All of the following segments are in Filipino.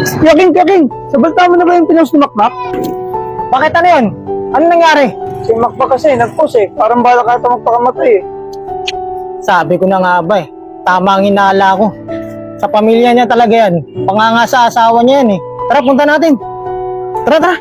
Yaking! Sabalta mo na ba yung pinost ni Makmak? Bakit ano yun? Ano nangyari? Si Makmak kasi, nag-post eh. Parang bala ka ito magpakamatay eh. Sabi ko na nga ba eh. Tama ang hinala ko. Sa pamilya niya talaga yan. Panganga sa asawa niya yan eh. Tara, punta natin. Tara.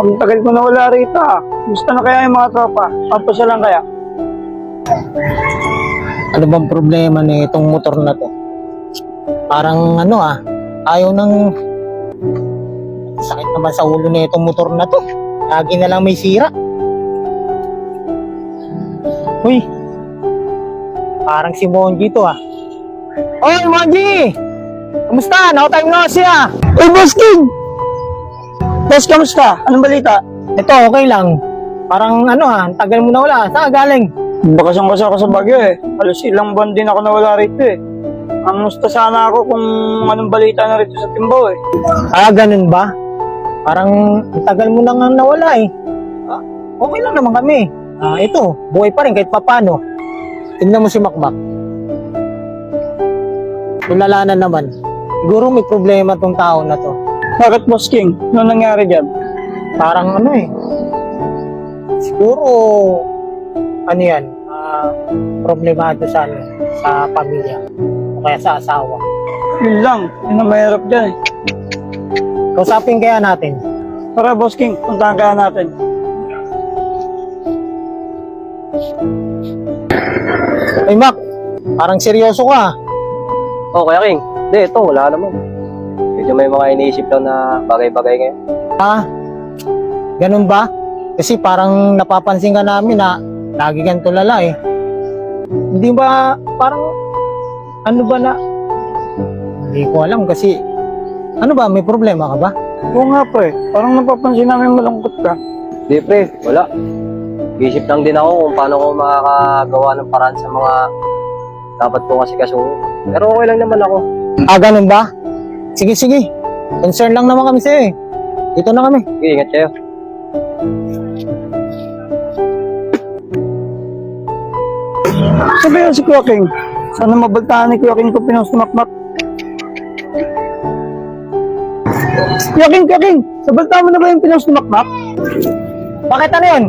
Ang tagal ko na wala rito ah. Gusto na kaya yung mga tropa? Pampasya lang kaya? Ano bang problema ni itong motor na to? Parang ayaw ng sakit naman sa ulo na itong motor na to. Lagi na lang may sira. Uy, parang si Monji to ah. Oy Monji! Kamusta? Nakatime na siya. Uy, Boss King! Boss, kamusta? Anong balita? Ito, okay lang. Parang ang tagal mo na wala. Saan ka galing? Bakasyon kasi ako sa Baguio eh. Halos ilang buwan din ako nawala rito eh. Kamusta sana ako kung anong balita na rito sa Timbaw eh. Ganun ba? Parang ang tagal mo na nga nawala eh. Okay lang naman kami. Ito, buhay pa rin kahit papano. Tingnan mo si Makmak. Tulala na naman. Siguro may problema tong tao na to. Bakit, Boss King? Ano nangyari dyan? Parang siguro yan, problemado sa pamilya o kaya sa asawa. Yun lang. Yun ang mahirap dyan eh. Kausapin kaya natin. Tara, Boss King. Puntahan kaya natin. Ay Mac, parang seryoso ka. Oh, Kuya King. Hindi, ito, wala naman. Medyo may mga iniisip lang na bagay-bagay ngayon. Ganun ba? Kasi parang napapansin ka namin na lagi kang tulala eh. Hindi ba parang hindi ko alam kasi may problema ka ba? Oo nga pre. Parang napapansin namin malungkot ka. Hindi, pre, wala. Isip lang din ako kung paano ko makakagawa ng paraan sa mga dapat ko kasi kasuhin. Pero okay lang naman ako. Ganun ba? Sige. Concern lang naman kami sa'yo eh. Dito na kami. Sige, ingat kayo. Sabi yan si Kuya King. Sana mabaltaan ni Kuya King kung pinost ni Makmak. Kuya King! Sabaltaan mo na ba yung pinost ni Makmak? Bakit ano yun?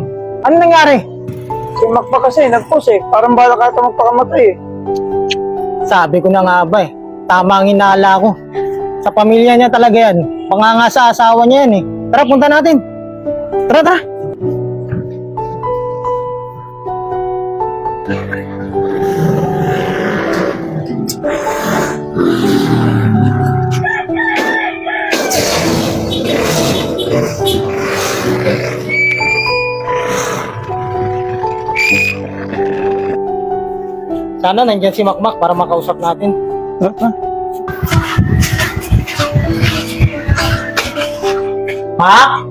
Ano nangyari? Si Makmak kasi, nag-post eh. Parang bala ka ito magpakamatay eh. Sabi ko na nga ba eh. Tama ang hinala ko. Sa pamilya niya talaga yan. Panganga sa asawa niya yan eh. Tara, punta natin. Tara. Sana nandiyan si Makmak para makausap natin. Mak?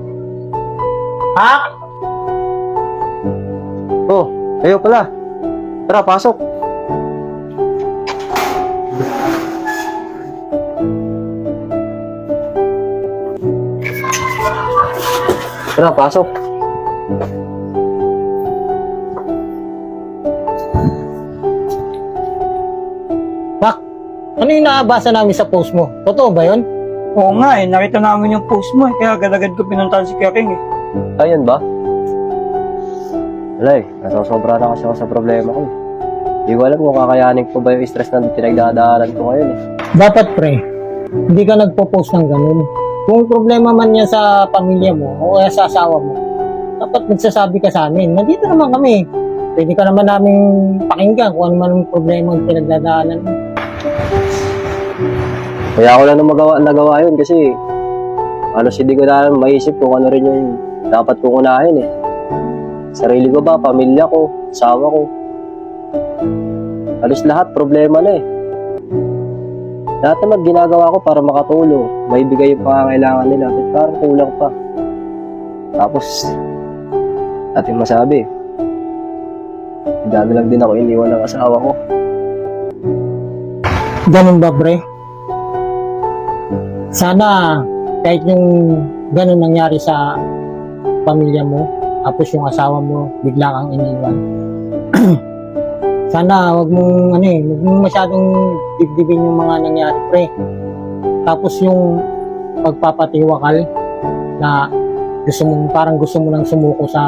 Oh, kayo pala. Tara, pasok. Tara, pasok. Mak, ano yung nakabasa namin sa post mo? Totoo ba yun? Oo nga eh, nakita namin yung post mo eh. Kaya agad-agad ko pinuntahan si Kuya King eh. Ayun ba? Wala eh, nasosobra na kasi ako sa problema ko. Hindi ko alam kung kakayanin ko ba yung stress na pinagdadaanan ko ngayon eh. Dapat pre, hindi ka nagpo-post ng ganun. Kung problema man yan sa pamilya mo o kaya sa asawa mo, dapat nagsasabi ka sa amin. Nandito naman kami. Pwede ka naman namin pakinggan kung ano man ang problema ang pinagdadaanan mo. Kaya ako lang nagawa yun kasi halos hindi ko na maisip kung ano rin yung dapat kong unahin eh. Sarili ko ba, pamilya ko, asawa ko. Halos lahat problema na eh. Lahat naman ginagawa ko para makatulong, maibigay yung pangangailangan nila, but parang kulang pa. Tapos, ating masabi. Dami lang din ako iniwan ng asawa ko. Ganun ba, pre? Sana kahit yung ganun nangyari sa pamilya mo, tapos yung asawa mo bigla kang iniwan. Sana wag mong wag mong masyadong dibdibin yung mga nangyari, pre. Tapos yung pagpapatiwakal na parang gusto mo lang sumuko sa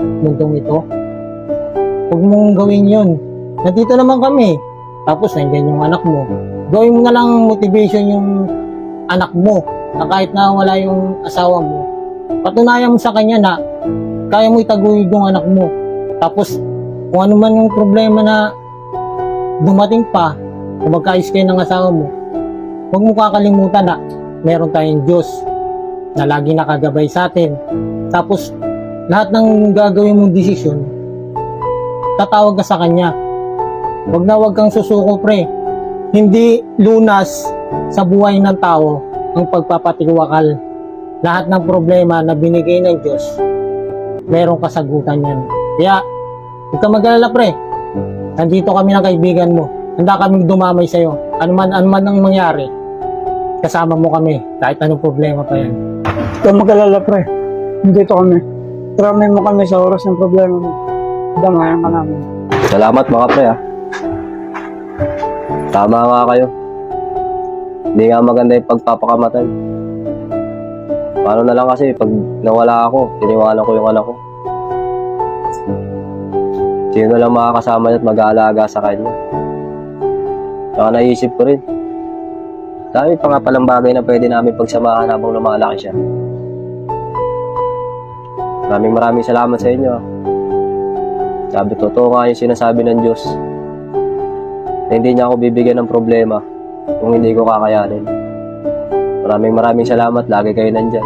mundong ito. Huwag mong gawin yun. Nandito naman kami. Tapos nandiyan yung anak mo. Gawin mo na lang motivation yung anak mo na kahit na wala yung asawa mo. Patunayan mo sa kanya na kaya mo itaguyod yung anak mo. Tapos kung ano man yung problema na dumating pa, kung magkaayos kayo ng asawa mo, huwag mo kakalimutan na meron tayong Diyos na lagi nakagabay sa atin. Tapos lahat ng gagawin mong desisyon, tatawag ka sa Kanya. Huwag kang susuko, pre. Hindi lunas sa buhay ng tao ang pagpapatiwakal. Lahat ng problema na binigay ng Diyos, merong kasagutan yan. Kaya, huwag kang mag-alala, pre. Nandito kami ng kaibigan mo. Handa kaming dumamay sa'yo. Ano man ang mangyari, kasama mo kami. Kahit anong problema pa yan. Huwag kang mag-alala, pre. Nandito kami. Tramay mo kami sa oras ng problema mo. Damayan ka namin. Salamat mga pre ah. Tama nga kayo. Hindi nga maganda yung pagpapakamatay. Paano na lang kasi pag nawala ako, tiniwanan ko yung anak ko. Sino lang makakasama niya at mag-aalaga sa kanya. Saka naisip ko rin, dami pa nga palang bagay na pwede namin pagsamahan habang lumalaki siya. Maraming salamat sa inyo. Sabi, totoo nga yung sinasabi ng Diyos na hindi niya ako bibigyan ng problema kung hindi ko kakayanin. Maraming salamat. Lagi kayo nandyan.